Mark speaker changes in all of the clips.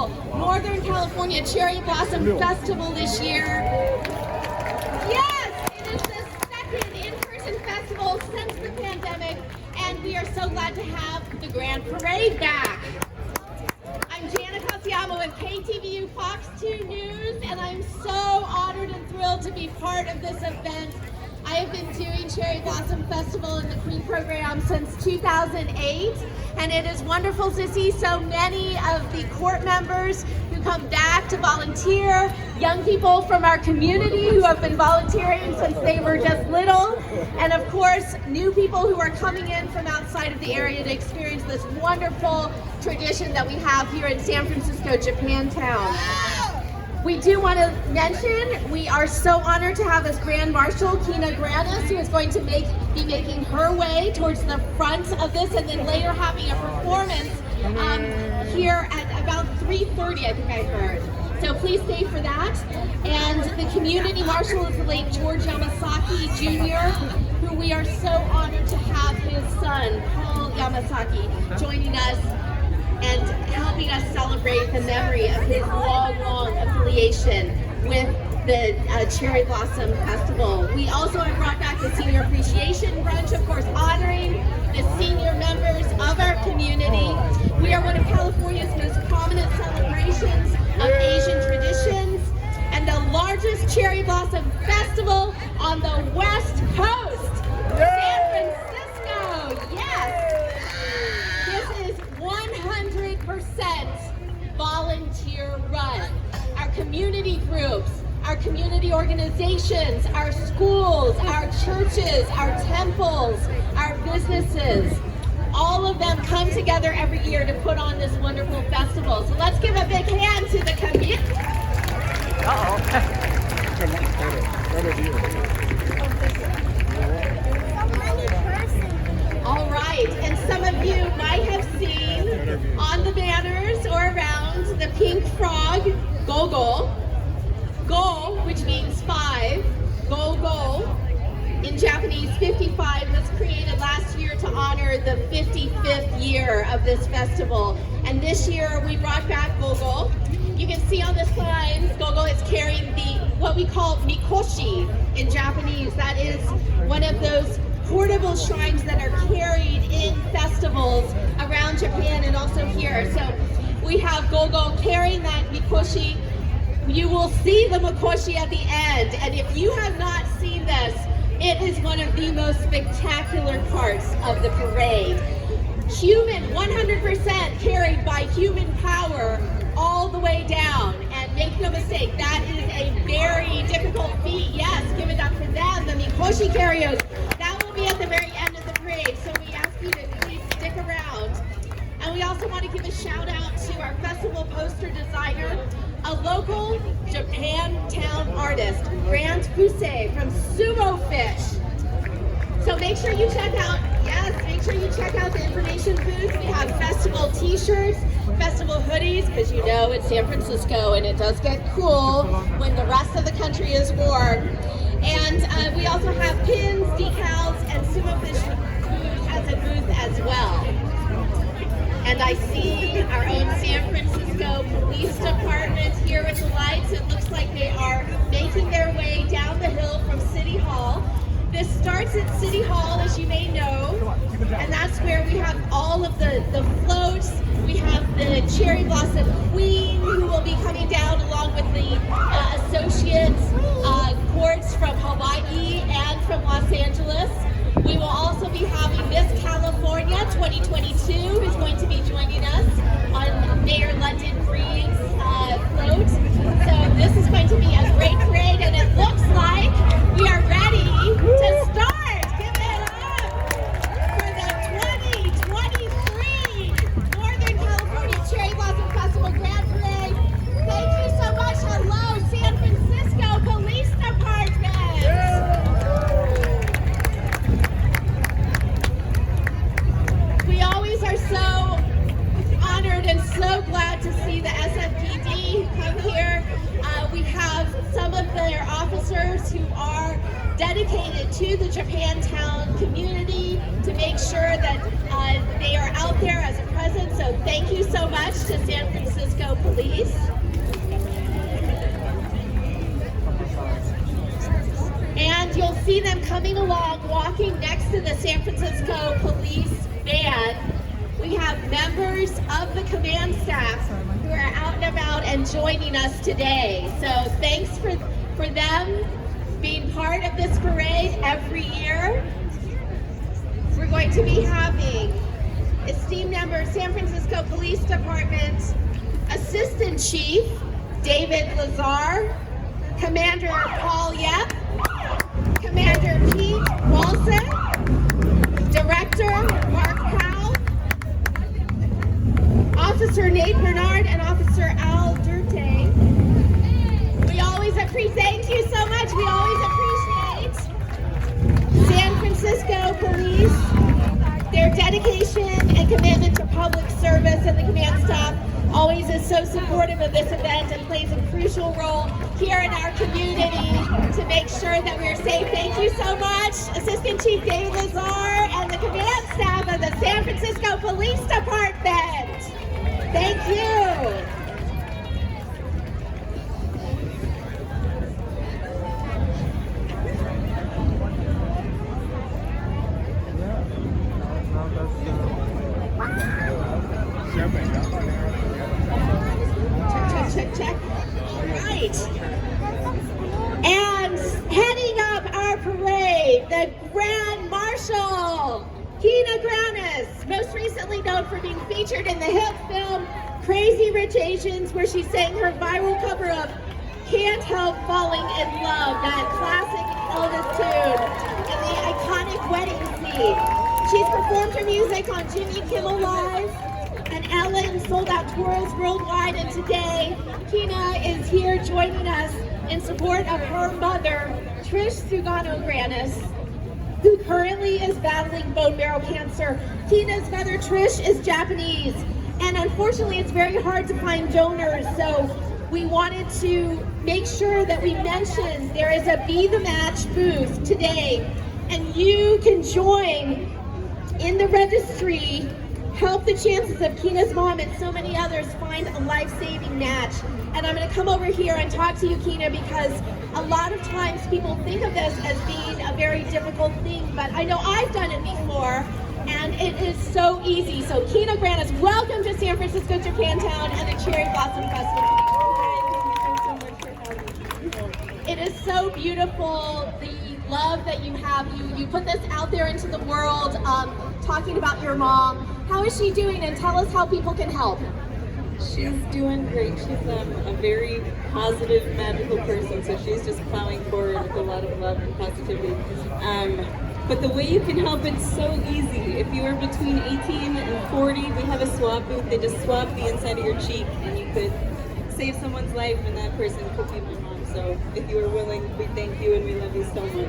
Speaker 1: annual Northern California Cherry Blossom Festival this year. Yes, it is the second in-person festival since the pandemic, and we are so glad to have the Grand Parade back. I'm Jana Cassiamo with KTVU Fox 2 News, and I'm so honored and thrilled to be part of this event. I have been doing Cherry Blossom Festival in the Queen program since 2008, and it is wonderful to see so many of the court members who come back to volunteer, young people from our community who have been volunteering since they were just little, and of course, new people who are coming in from outside of the area to experience this wonderful tradition that we have here in San Francisco, Japantown. We do want to mention, we are so honored to have as Grand Marshal Kina Granis, who is going to be making her way towards the front of this, and then later having a performance here at about 3:30, I think I heard. So please stay for that. And the community marshal is the late George Yamasaki Jr., who we are so honored to have his son, Paul Yamasaki, joining us and helping us celebrate the memory of his long affiliation with the Cherry Blossom Festival. We also have brought back the Senior Appreciation Brunch, of course, honoring the senior members of our community. We are one of California's most prominent celebrations of Asian traditions and the largest Cherry Blossom Festival on the West Coast, San Francisco. Yes! This is 100% volunteer run. Our community groups, our community organizations, our schools, our churches, our temples, our businesses, all of them come together every year to put on this wonderful festival. So let's give a big hand to the community. All right, and some of you might have seen on the banners or around the pink frog, Gogo. Go, which means 5, Go. In Japanese, 55 was created last year to honor the 55th year of this festival. And this year we brought back Gogo. You can see on the signs, Gogo is carrying what we call mikoshi in Japanese. That is one of those portable shrines that are carried in festivals around Japan and also here. So we have Gogo carrying that mikoshi. You will see the mikoshi at the end, and if you have not seen this, it is one of the most spectacular parts of the parade. 100% carried by human power all the way down, and make no mistake, that is a very difficult feat. Yes, give it up for them, the mikoshi carriers. That will be at the very end of the parade, so we ask you to please stick around. And we also want to give a shout out to our festival poster designer, a local Japantown artist, Grant Pusey from Sumo Fish. So make sure you check out, the information booth. We have festival t-shirts, festival hoodies, because you know it's San Francisco and it does get cool when the rest of the country is warm. And we also have pins, decals, and Sumo Fish food has a booth as well. And I see our own San Francisco Police Department here with the lights. It looks like they are making their way down the hill from City Hall. This starts at City Hall, as you may know, and that's where we have all of the floats. We have the Cherry Blossom Queen, who will be coming down along with the associates courts from Hawaii and from Los Angeles. We will also be having Miss California 2022, who's going to be joining us on Mayor London Breed's float. So this is going to be a great parade, and it looks like we are ready to start. Give it up for the 2023 Northern California Cherry Blossom Festival Grand Parade. Thank you so much. Hello, San Francisco Police Department. We always are so honored and so glad to see the SFPD come here. We have some of their officers who are dedicated to the Japantown community to make sure that they are out there as a presence. So thank you so much to San Francisco Police. Police. And you'll see them coming along, walking next to the San Francisco Police van. We have members of the command staff who are out and about and joining us today. So thanks for them being part of this parade every year. We're going to be having esteemed member San Francisco Police Department Assistant Chief David Lazar, Commander Paul Yep, Commander Pete Walson, Director Mark Powell, Officer Nate Bernard, and Officer Al Durte. We always appreciate, thank you so much, we always appreciate San Francisco Police, their dedication and commitment to public service, and the command staff always is so supportive of this event and plays a crucial role here in our community to make sure that we're safe. Thank you so much, Assistant Chief David Lazar and the command staff of the San Francisco Police Department. Thank you. Check. Right. And heading up our parade, the Grand Marshal, Kina Granis, most recently known for being featured in the hit film Crazy Rich Asians, where she sang her viral cover of Can't Help Falling in Love, that classic Elvis tune, in the iconic wedding scene. She's performed her music on Jimmy Kimmel Live and Ellen sold out tours worldwide, and today Kina is here joining us in support of her mother, Trish Sugano Granis, who currently is battling bone marrow cancer. Kina's mother, Trish, is Japanese, and unfortunately it's very hard to find donors, so we wanted to make sure that we mentioned there is a Be The Match booth today, and you can join in the registry. Help the chances of Kina's mom and so many others find a life-saving match. And I'm going to come over here and talk to you, Kina, because a lot of times people think of this as being a very difficult thing, but I know I've done it before, and it is so easy. So Kina Granis, welcome to San Francisco, Japantown, and the Cherry Blossom Festival. It is so beautiful, the love that you have. You put this out there into the world, talking about your mom. How is she doing, and tell us how people can help.
Speaker 2: She's doing great. She's a very positive, magical person, so she's just plowing forward with a lot of love and positivity. But the way you can help, it's so easy. If you are between 18 and 40, we have a swab booth. They just swab the inside of your cheek, and you could save someone's life, and that person could be your mom. So if you are willing, we thank you, and we love you so much.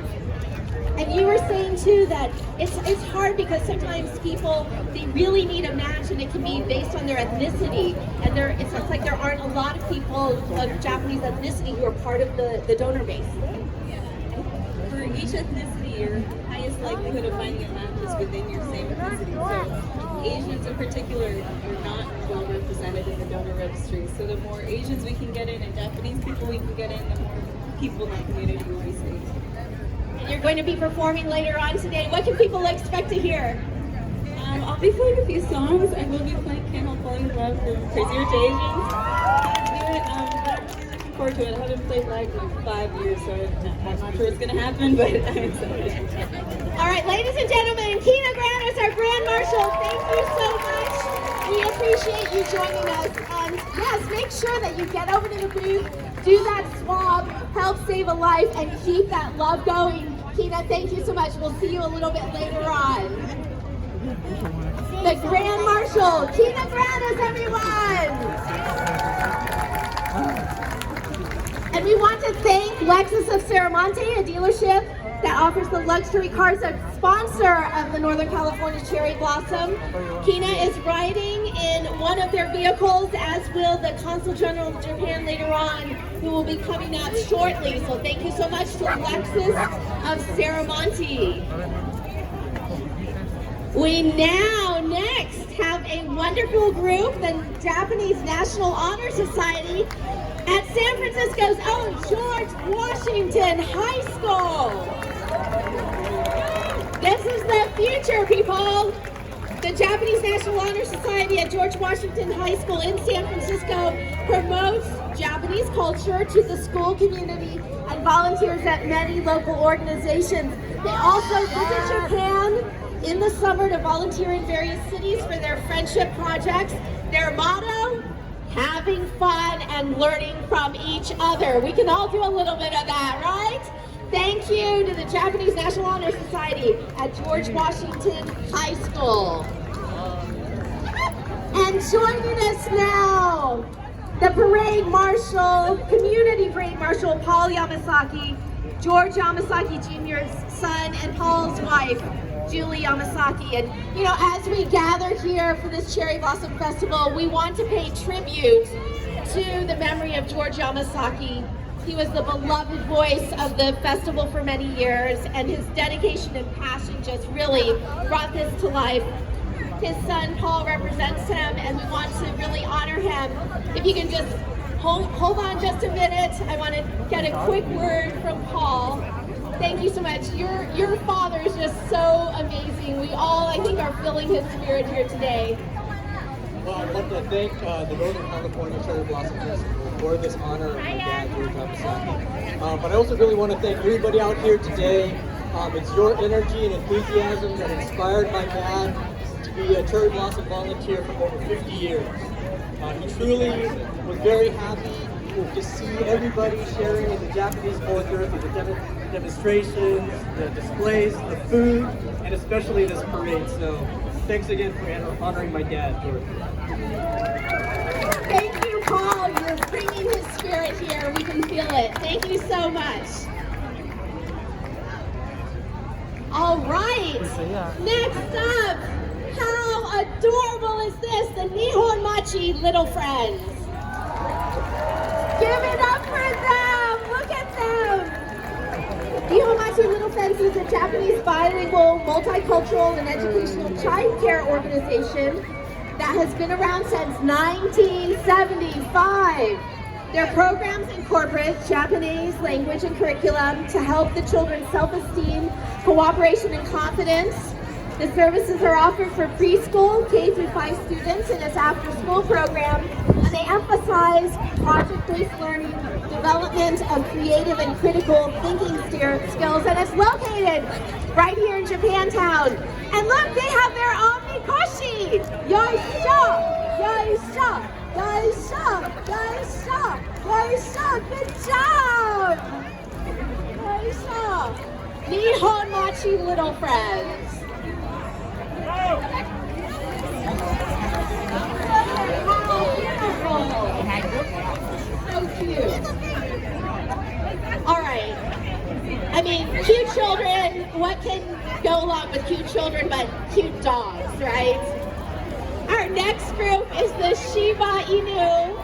Speaker 1: And you were saying too that it's hard because sometimes people, they really need a match, and it can be based on their ethnicity. And it's like there aren't a lot of people of Japanese ethnicity who are part of the donor base.
Speaker 2: For each ethnicity, your highest likelihood of finding a match is within your same ethnicity. So Asians in particular are not well represented in the donor registry. So the more Asians we can get in and Japanese people we can get in, the more people in the community will be saved.
Speaker 1: You're going to be performing later on today. What can people expect to hear?
Speaker 2: I'll be playing a few songs. I will be playing Can't Help Falling in Love from Crazy Rich Asians. I'm really looking forward to it. I haven't played live in 5 years, so I'm not sure what's going to happen, but I'm excited.
Speaker 1: All right, ladies and gentlemen, Kina Granis, our Grand Marshal, thank you so much. We appreciate you joining us. And yes, make sure that you get over to the booth, do that swab, help save a life, and keep that love going. Kina, thank you so much. We'll see you a little bit later on. The Grand Marshal, Kina Granis, everyone! And we want to thank Lexus of Serramonte, a dealership that offers the luxury cars, a sponsor of the Northern California Cherry Blossom. Kina is riding in one of their vehicles, as will the Consul General of Japan later on, who will be coming up shortly. So thank you so much to Lexus of Serramonte. We now next have a wonderful group, the Japanese National Honor Society at San Francisco's own George Washington High School. This is the future, people. The Japanese National Honor Society at George Washington High School in San Francisco promotes Japanese culture to the school community and volunteers at many local organizations. They also visit Japan in the summer to volunteer in various cities for their friendship projects. Their motto, having fun and learning from each other. We can all do a little bit of that, right? Thank you to the Japanese National Honor Society at George Washington High School. And joining us now, the parade marshal, community parade marshal, Paul Yamasaki, George Yamasaki Jr.'s son, and Paul's wife, Julie Yamasaki. And you know, as we gather here for this Cherry Blossom Festival, we want to pay tribute to the memory of George Yamasaki. He was the beloved voice of the festival for many years, and his dedication and passion just really brought this to life. His son Paul represents him, and we want to really honor him. If you can just hold on just a minute, I want to get a quick word from Paul. Thank you so much. Your father is just so amazing. We all, I think, are feeling his spirit here today.
Speaker 3: Well, I'd love to thank the Northern California Cherry Blossom Festival for this honor of my dad, George Yamasaki. But I also really want to thank everybody out here today. It's your energy and enthusiasm that inspired my dad to be a Cherry Blossom volunteer for over 50 years. He truly was very happy to see everybody sharing in the Japanese culture through the demonstrations, the displays, the food, and especially this parade. So thanks again for honoring my dad, George.
Speaker 1: Thank you, Paul. You're bringing his spirit here. We can feel it. Thank you so much. All right. Next up, how adorable is this? The Nihon Machi Little Friends. Give it up for them. Look at them. Nihon Machi Little Friends is a Japanese bilingual, multicultural, and educational child care organization that has been around since 1975. Their programs incorporate Japanese language and curriculum to help the children's self-esteem, cooperation, and confidence. The services are offered for preschool, K-5 students in its after-school program, and they emphasize project-based learning, development of creative and critical thinking skills, and it's located right here in Japantown. And look, they have their Omnikoshi! Yoisha! Yoisha! Yoisha! Yoisha! Yoisha! Good job! Yoisha! Nihon Machi Little Friends. How beautiful! So cute. All right. I mean, cute children, what can go along with cute children but cute dogs, right? Our next group is the Shiba Inu.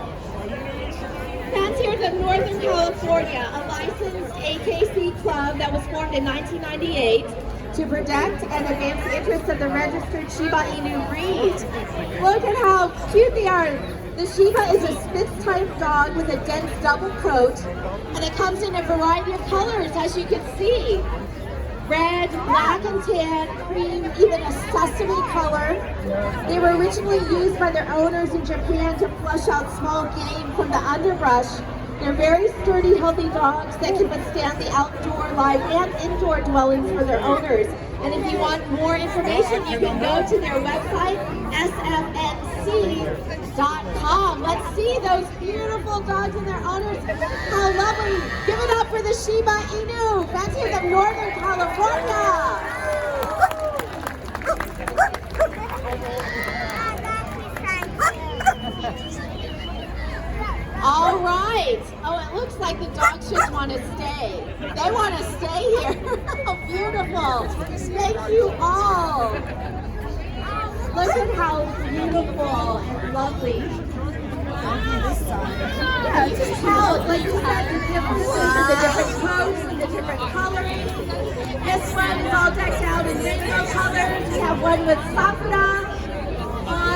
Speaker 1: Fanciers of Northern California, a licensed AKC club that was formed in 1998 to protect and advance the interests of the registered Shiba Inu breed. Look at how cute they are. The Shiba is a Spitz-type dog with a dense double coat, and it comes in a variety of colors, as you can see. Red, black and tan, cream, even a sesame color. They were originally used by their owners in Japan to flush out small game from the underbrush. They're very sturdy, healthy dogs that can withstand the outdoor, live, and indoor dwellings for their owners. And if you want more information, you can go to their website, sfnc.com. Let's see those beautiful dogs and their owners. How lovely. Give it up for the Shiba Inu, fanciers of Northern California. All right. Oh, it looks like the dogs just want to stay. They want to stay here. How beautiful. Thank you all. Look at how beautiful and lovely. Yeah, you can tell, like you said, the differences in the different coats and the different colors. This one is all decked out in rainbow colors. We have one with sakura on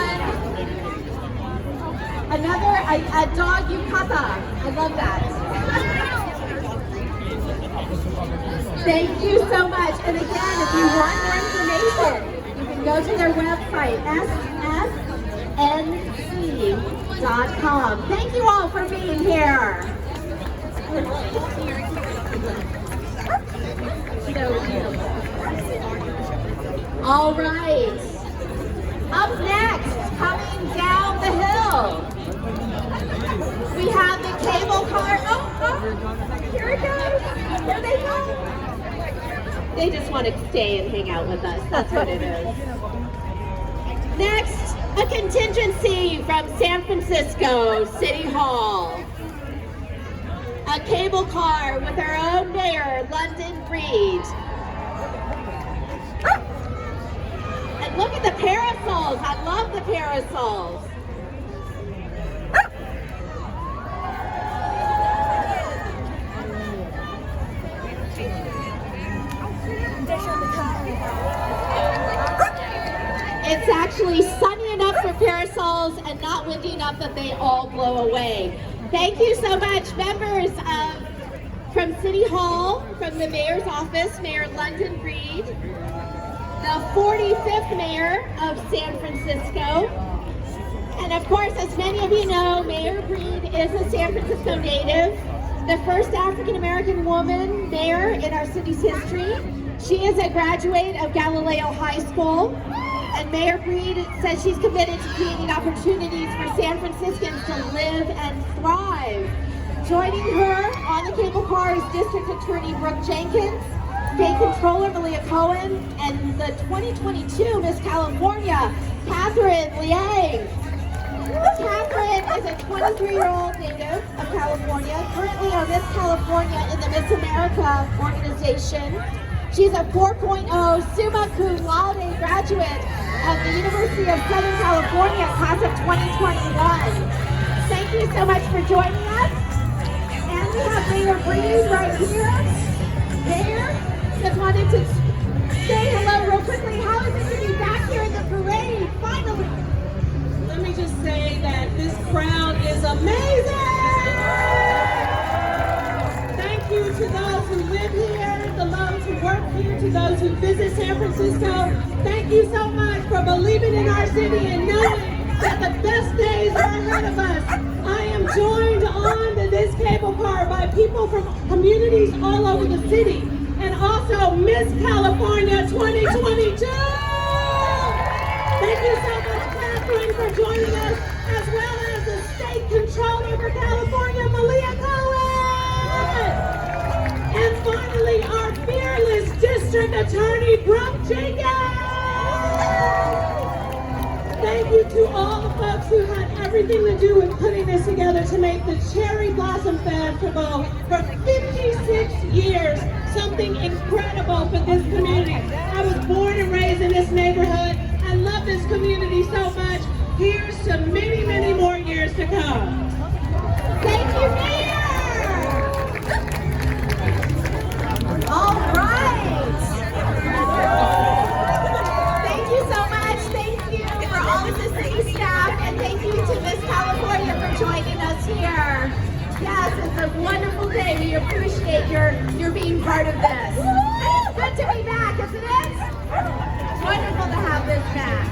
Speaker 1: a dog yukata. I love that. Thank you so much. And again, if you want more information, you can go to their website, ssnc.com. Thank you all for being here. All right. Up next, coming down the hill, we have the cable car. Oh, here it goes. There they go. They just want to stay and hang out with us. That's what it is. Next, a contingency from San Francisco City Hall. A cable car with our own mayor, London Breed. And look at the parasols. I love the parasols. It's actually sunny enough for parasols and not windy enough that they all blow away. Thank you so much, members from City Hall, from the Mayor's Office, Mayor London Breed, the 45th Mayor of San Francisco, and of course, as many of you know, Mayor Breed is a San Francisco native, the first African-American woman mayor in our city's history. She is a graduate of Galileo High School, and Mayor Breed says she's committed to creating opportunities for San Franciscans to live and thrive. Joining her on the cable car is District Attorney Brooke Jenkins, State Controller Malia Cohen, and the 2022 Miss California, Catherine Liang. Catherine is a 23-year-old native of California, currently on Miss California in the Miss America organization. She's a 4.0 summa cum laude graduate of the University of Southern California, class of 2021. Thank you so much for joining us. And we have Mayor Breed right here. Mayor, just wanted to say hello real quickly. How is it to be back here in the parade, finally?
Speaker 4: Let me just say that this crowd is amazing! Thank you to those who live here, to those who work here, to those who visit San Francisco. Thank you so much for believing in our city and knowing that the best days are ahead of us. I am joined on this cable car by people from communities all over the city, and also Miss California 2022! Thank you so much, Catherine, for joining us, as well as the State Controller for California, Malia Cohen! And finally, our fearless District Attorney, Brooke Jenkins! Thank you to all the folks who had everything to do with putting this together to make the Cherry Blossom Festival for 56 years something incredible for this community. I was born and raised in this neighborhood. I love this community so much. Here's to many, many more years to come.
Speaker 1: Thank you, Mayor! All right! Thank you so much. Thank you for all of the city staff, and thank you to Miss California for joining us here. Yes, it's a wonderful day. We appreciate your being part of this. And it's good to be back, isn't it? It's wonderful to have this back.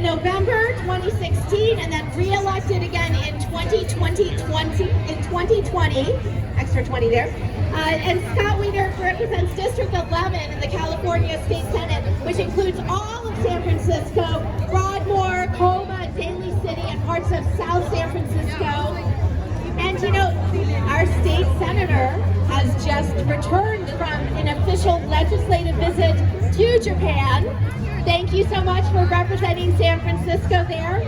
Speaker 1: November 2016 and then re-elected again in 2020, extra 20 there. And Scott Wiener represents District 11 in the California State Senate, which includes all of San Francisco, Broadmoor, Coma, parts of South San Francisco. And you know, our state senator has just returned from an official legislative visit to Japan. Thank you so much for representing San Francisco there.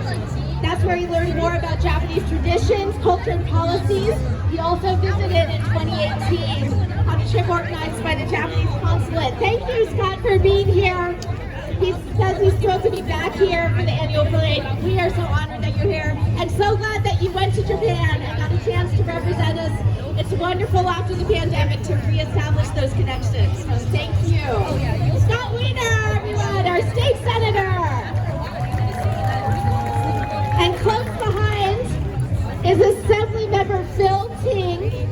Speaker 1: That's where he learned more about Japanese traditions, culture, and policies. He also visited in 2018 on a trip organized by the Japanese consulate. Thank you, Scott, for being here. He says he's thrilled to be back here for the annual parade. We are so honored that you're here and so glad that you went to Japan and got a chance to represent us. It's wonderful after the pandemic to reestablish those connections. So thank you. Scott Wiener, everyone, our state senator. And close behind is Assembly Member Phil Ting.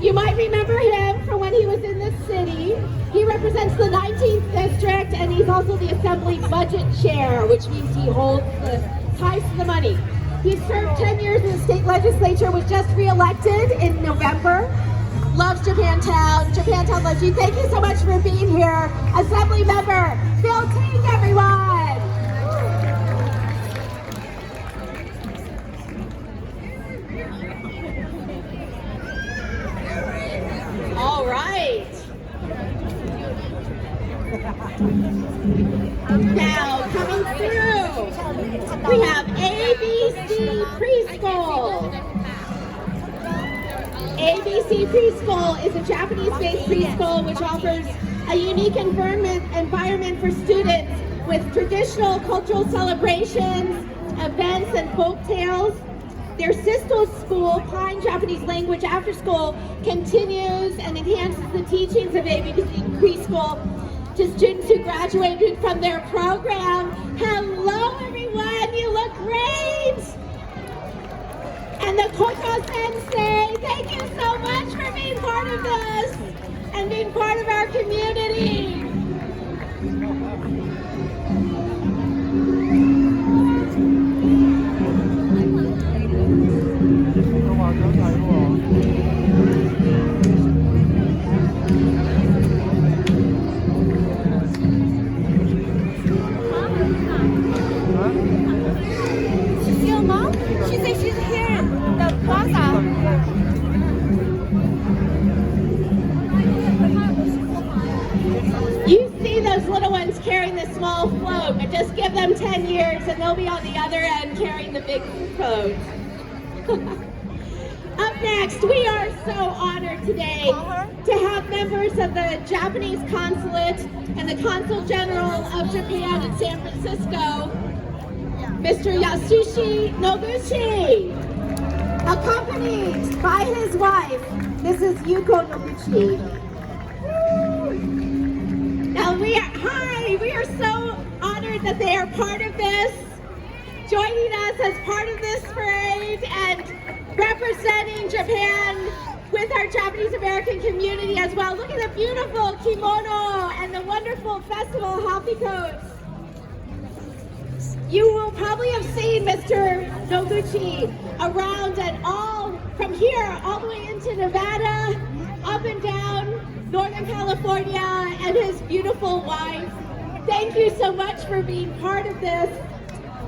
Speaker 1: You might remember him from when he was in the city. He represents the 19th district, and he's also the Assembly Budget Chair, which means he holds the ties to the money. He served 10 years in the state legislature, was just re-elected in November. Loves Japantown. Japantown loves you. Thank you so much for being here. Assembly Member Phil Ting, everyone. All right. Now coming through, we have ABC Preschool. ABC Preschool is a Japanese-based preschool which offers a unique environment for students with traditional cultural celebrations, events, and folk tales. Their sister school, Pine Japanese Language After School, continues and enhances the teachings of ABC Preschool to students who graduated from their program. Hello, everyone. You look great. And the Koko Sensei, thank you so much for being part of this and being part of our community.
Speaker 5: Your mom? She said she's here in the plaza.
Speaker 1: You see those little ones carrying the small float, but just give them 10 years and they'll be on the other end carrying the big float. Up next, we are so honored today to have members of the Japanese consulate and the Consul General of Japan in San Francisco, Mr. Yasushi Noguchi, accompanied by his wife, Mrs. Yuko Noguchi. Now we are so honored that they are part of this, joining us as part of this parade and representing Japan with our Japanese American community as well. Look at the beautiful kimono and the wonderful festival hapikotes. You will probably have seen Mr. Noguchi around and all from here all the way into Nevada, up and down Northern California, and his beautiful wife. Thank you so much for being part of this.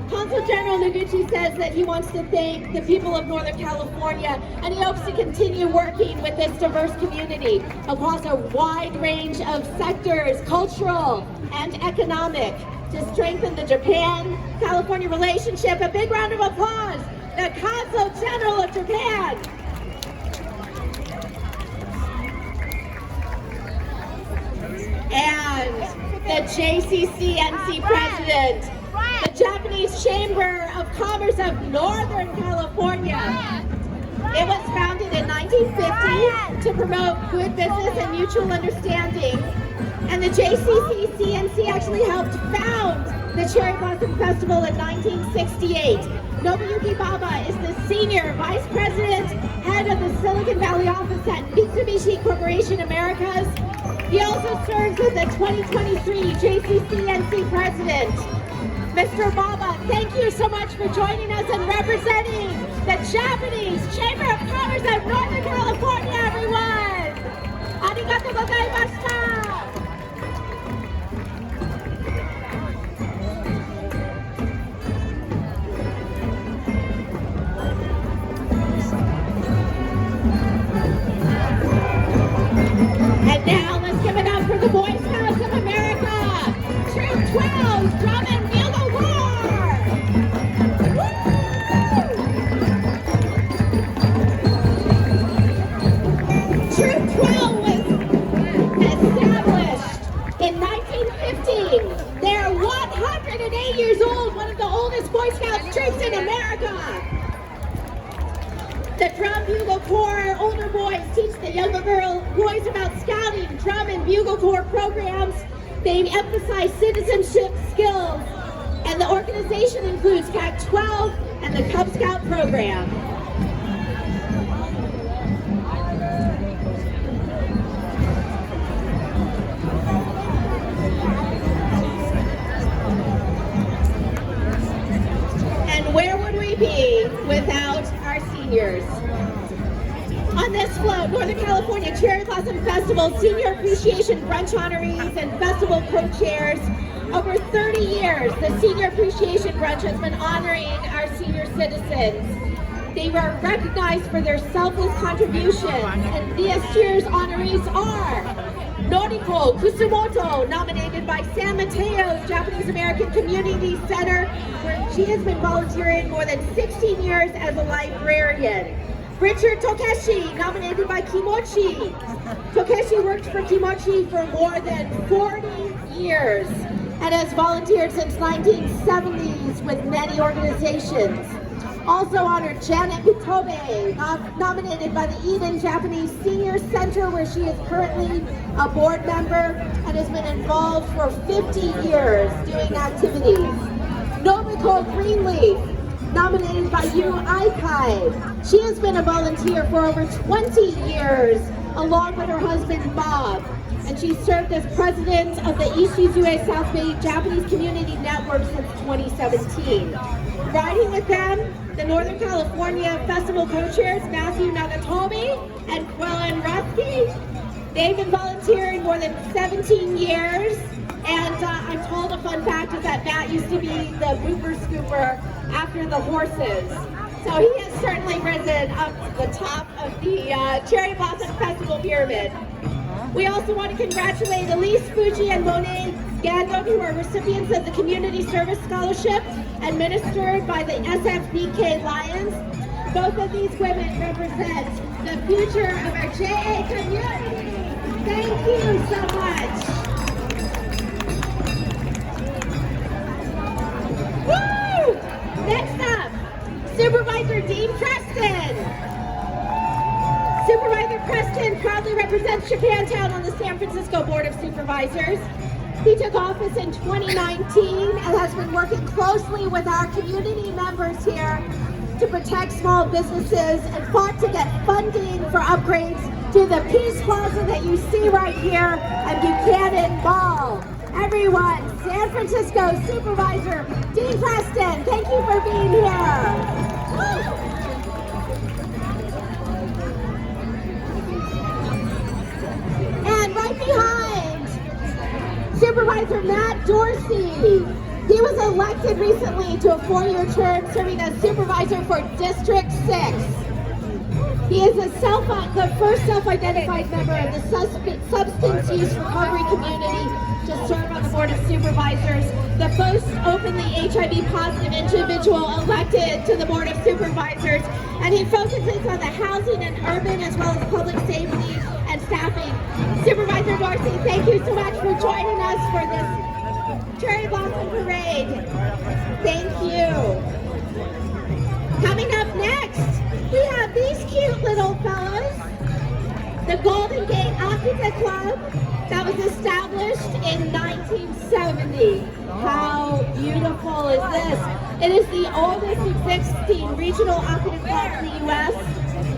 Speaker 1: Consul General Noguchi says that he wants to thank the people of Northern California, and he hopes to continue working with this diverse community across a wide range of sectors, cultural and economic, to strengthen the Japan-California relationship. A big round of applause, the Consul General of Japan. And the JCCNC President, the Japanese Chamber of Commerce of Northern California. It was founded in 1950 to promote good business and mutual understanding. And the JCCNC actually helped found the Cherry Blossom Festival in 1968. Nobuyuki Baba is the Senior Vice President, head of the Silicon Valley office at Mitsubishi Corporation Americas. He also serves as the 2023 JCCNC President. Mr. Baba, thank you so much for joining us and representing the Japanese Chamber of Commerce of Northern California, everyone! Arigatou gozaimashita! the Boy Scouts of America, Troop 12, Drum and Bugle Corps. Troop 12 was established in 1915. They're 108 years old, one of the oldest Boy Scouts troops in America. The Drum Bugle Corps older boys teach the younger boys about scouting, drum and bugle corps programs. They emphasize citizenship skills, and the organization includes CAC 12 and the Cub Scout program. And where would we be without our seniors? On this float, Northern California Cherry Blossom Festival Senior Appreciation Brunch honorees and festival co-chairs. Over 30 years, the Senior Appreciation Brunch has been honoring our senior citizens. They were recognized for their selfless contributions, and this year's honorees are Noriko Kusumoto, nominated by San Mateo Japanese American Community Center, where she has been volunteering more than 16 years as a librarian. Richard Tokeshi, nominated by Kimochi. Tokeshi worked for Kimochi for more than 40 years and has volunteered since 1970s with many organizations. Also honored Janet Mitobe, nominated by the Eden Japanese Senior Center, where she is currently a board member and has been involved for 50 years doing activities. Nobuko Greenleaf, nominated by Yu Aikai. She has been a volunteer for over 20 years, along with her husband Bob, and she served as president of the Ishizue South Bay Japanese Community Network since 2017. Riding with them, the Northern California Festival co-chairs Matthew Nagatomi and Quillen Rusky. They've been volunteering more than 17 years, and I'm told a fun fact is that Matt used to be the booper scooper after the horses. So he has certainly risen up to the top of the Cherry Blossom Festival pyramid. We also want to congratulate Elise Fuji and Monet Gandon, who are recipients of the Community Service Scholarship administered by the SFBK Lions. Both of these women represent the future of our JA community. Thank you so much. Woo! Next up, Supervisor Dean Preston. Supervisor Preston proudly represents Japantown on the San Francisco Board of Supervisors. He took office in 2019 and has been working closely with our community members here to protect small businesses and fought to get funding for upgrades to the Peace Plaza that you see right here and Buchanan Mall. Everyone, San Francisco Supervisor Dean Preston, thank you for being here. Woo! And right behind, Supervisor Matt Dorsey. He was elected recently to a 4-year term serving as supervisor for District 6. He is the first self-identified member of the substance use recovery community to serve on the Board of Supervisors, the first openly HIV positive individual elected to the Board of Supervisors, and he focuses on the housing and urban as well as public safety and staffing. Supervisor Dorsey, thank you so much for joining us for this Cherry Blossom Parade. Thank you. Coming up next, we have these cute little fellows. The Golden Gate Octava Club that was established in 1970. How beautiful is this? It is the oldest existing regional octava club in the U.S.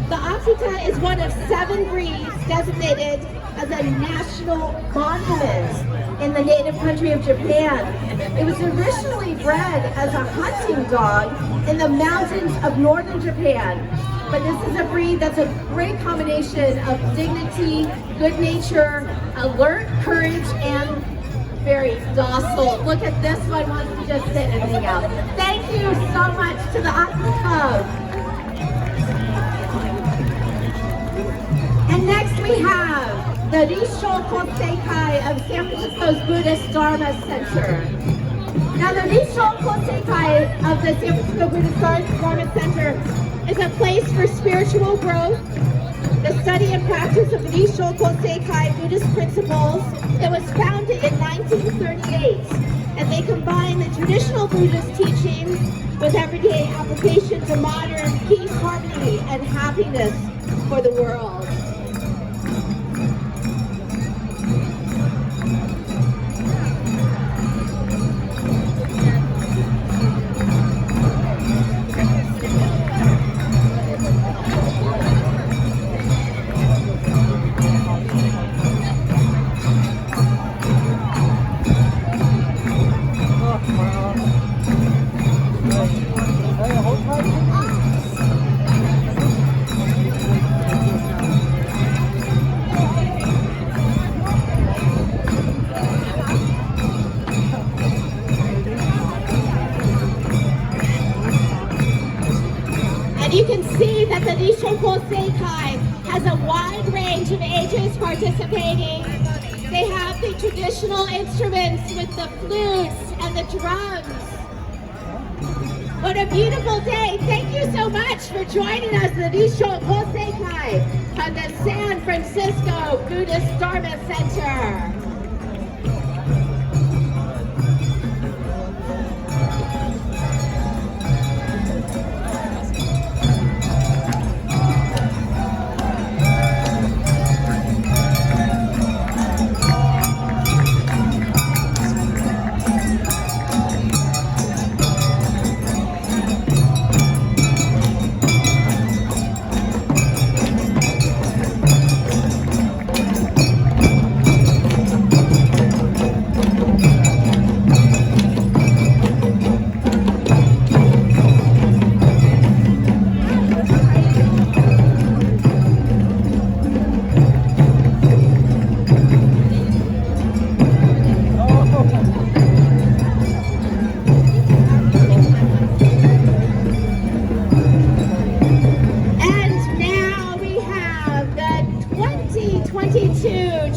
Speaker 1: The Octava is one of 7 breeds designated as a national monument in the native country of Japan. It was originally bred as a hunting dog in the mountains of northern Japan. But this is a breed that's a great combination of dignity, good nature, alert, courage, and very docile. Look at this one, wants to just sit and hang out. Thank you so much to the Octava Club. And next we have the Risho Koseikai of San Francisco's Buddhist Dharma Center. Now, the Risho Koseikai of the San Francisco Buddhist Dharma Center is a place for spiritual growth, the study and practice of Risho Koseikai Buddhist principles. It was founded in 1938, and they combine the traditional Buddhist teachings with everyday application to modern peace, harmony, and happiness for the world. You can see that the Risho Koseikai has a wide range of ages participating. They have the traditional instruments with the flutes and the drums. What a beautiful day. Thank you so much for joining us, the Risho Koseikai at the San Francisco Buddhist Dharma Center.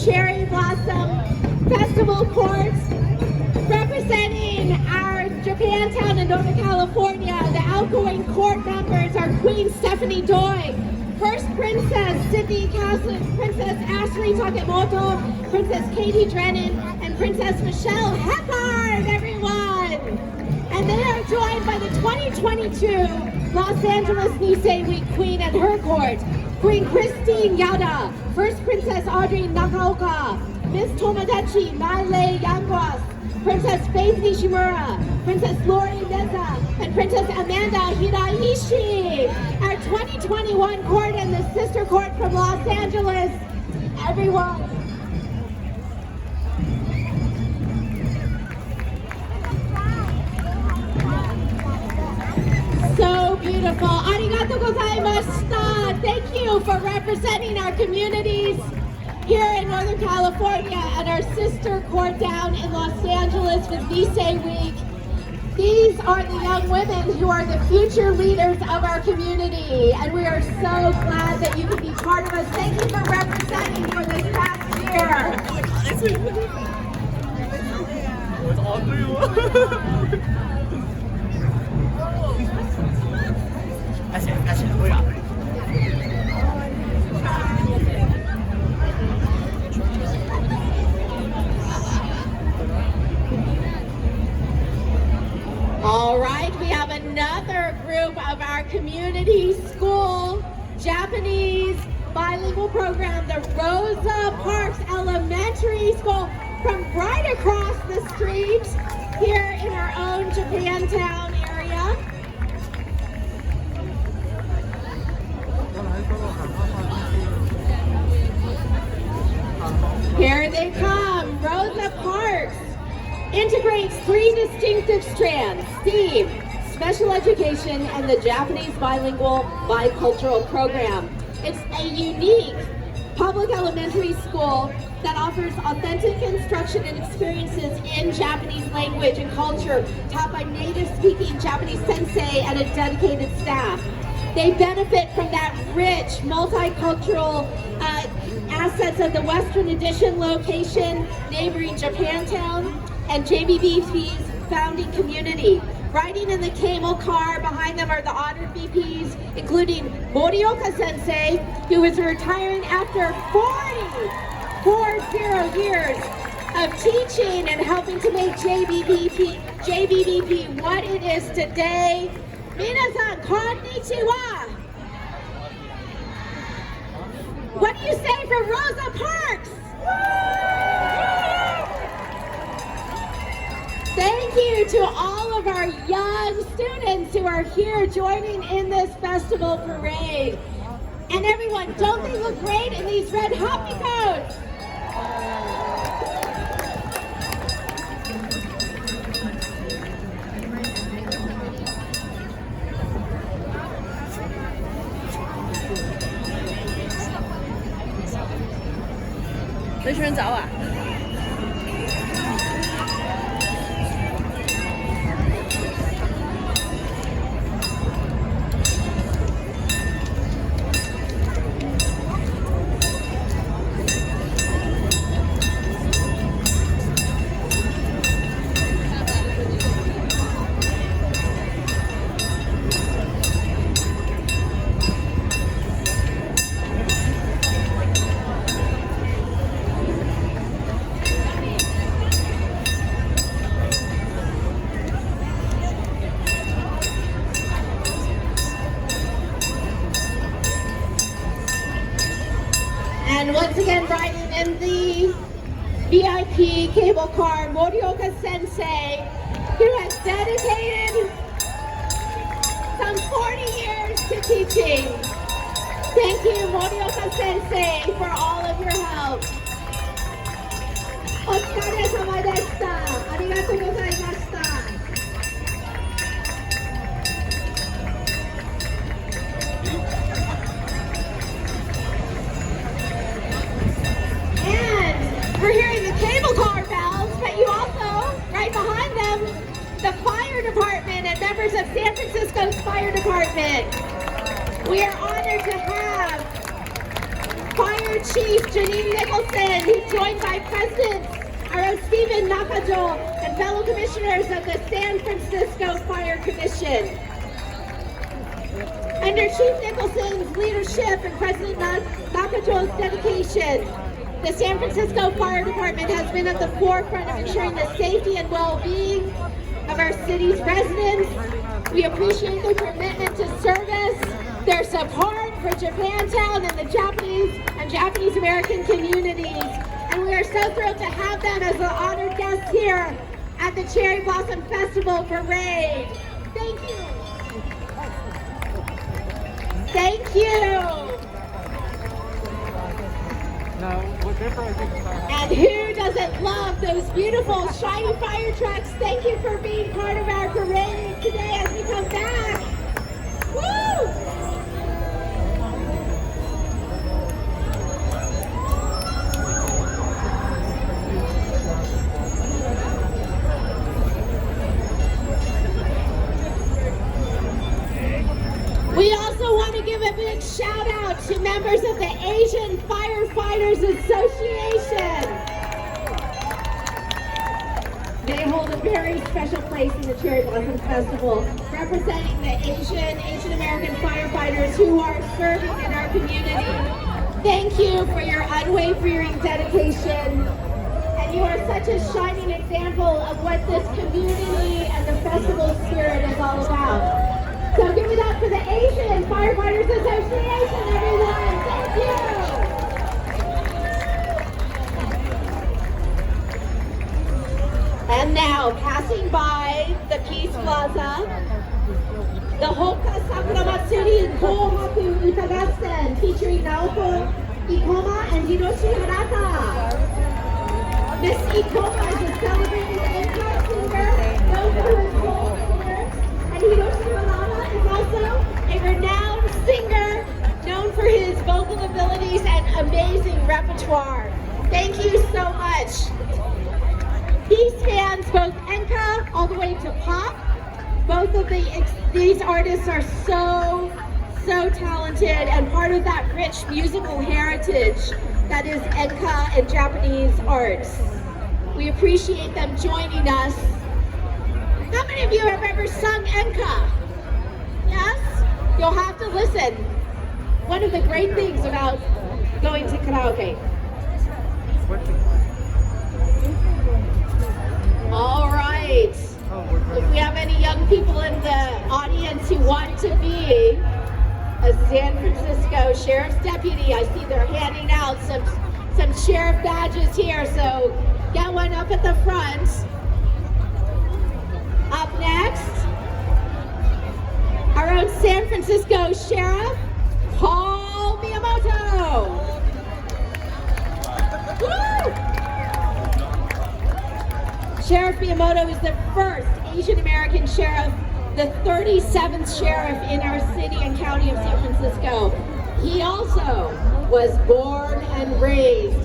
Speaker 1: Cherry Blossom Festival Court, representing our Japantown in Northern California. The outgoing court members are Queen Stephanie Doi, First Princess Sydney Caslin, Princess Ashley Takemoto, Princess Katie Drennan, and Princess Michelle Heppard, everyone! And they are joined by the 2022 Los Angeles Nisei Week Queen and her court, Queen Christine Yada, First Princess Audrey Nakaoka, Miss Tomodachi Maile Yanguas, Princess Faith Nishimura, Princess Lori Neza, and Princess Amanda Hiraishi. Our 2021 court and the sister court from Los Angeles. Everyone. So beautiful. Arigatou gozaimashita. Thank you for representing our communities here in Northern California and our sister court down in Los Angeles with Nisei Week. These are the young women who are the future leaders of our community, and we are so glad that you can be part of us. Thank you for representing for this past year. All right, we have another group of our community school Japanese bilingual program, the Rosa Parks Elementary School, from right across the street here in our own Japantown area. Here they come. Rosa Parks integrates three distinctive strands: STEAM, special education, and the Japanese bilingual bicultural program. It's a unique public elementary school that offers authentic instruction and experiences in Japanese language and culture, taught by native-speaking Japanese sensei and a dedicated staff. They benefit from that rich, multicultural
Speaker 4: assets of the Western Addition location neighboring Japantown and JBBP's founding community. Riding in the cable car behind them are the honored VPs, including Morioka Sensei, who is retiring after 40 years of teaching and helping to make JBBP what it is today. Minasan, konnichiwa! What do you say for Rosa Parks? Thank you to all of our young students who are here joining in this festival parade. And everyone, don't they look great in these red hoppy coats? And once again, riding in the VIP cable car, Morioka Sensei, who has dedicated some 40 years to teaching. Thank you, Morioka Sensei, for all of your help. お疲れ様でした。ありがとうございました。We're hearing the cable car bells, but you also, right behind them, the fire department and members of San Francisco's fire department. We are honored to have Fire Chief Janine Nicholson, who's joined by President Stephen Nakajo and fellow commissioners of the San Francisco Fire Commission. Under Chief Nicholson's leadership and President Nakajo's dedication, the San Francisco Fire Department has been at the forefront of ensuring the safety and well-being of our city's residents. We appreciate their commitment to service, their support for Japantown and the Japanese and Japanese American communities. And we are so thrilled to have them as an honored guest here at the Cherry Blossom Festival Parade. Thank you. Thank you. And who doesn't love those beautiful shiny fire trucks? Thank you for being part of our parade today as we come back. Woo! We also want to give a big shout out to members of the Asian Firefighters Association. They hold a very special place in the Cherry Blossom Festival, representing the Asian American firefighters who are serving in our community. Thank you for your unwavering dedication. And you are such a shining example of what this community and the festival spirit is all about. So give it up for the Asian Firefighters Association, everyone. Thank you. And now, passing by the Peace Plaza, the Hoka Sakura Matsuri Kohaku Utagassen featuring Naoko Ikoma and Hiroshi Harata. Miss Ikoma is a celebrated impact singer known for his role in the lyrics, and Hiroshi Harata is also a renowned singer known for his vocal abilities and amazing repertoire. Thank you so much. He spans both enka all the way to pop. Both of these artists are so talented and part of that rich musical heritage
Speaker 1: that is Enka and Japanese arts. We appreciate them joining us. How many of you have ever sung Enka? Yes? You'll have to listen. One of the great things about going to karaoke. All right. If we have any young people in the audience who want to be a San Francisco Sheriff's Deputy, I see they're handing out some sheriff badges here, so get one up at the front. Up next, our own San Francisco Sheriff, Paul Miyamoto. Woo! Sheriff Miyamoto is the first Asian American sheriff, the 37th sheriff in our city and county of San Francisco. He also was born and raised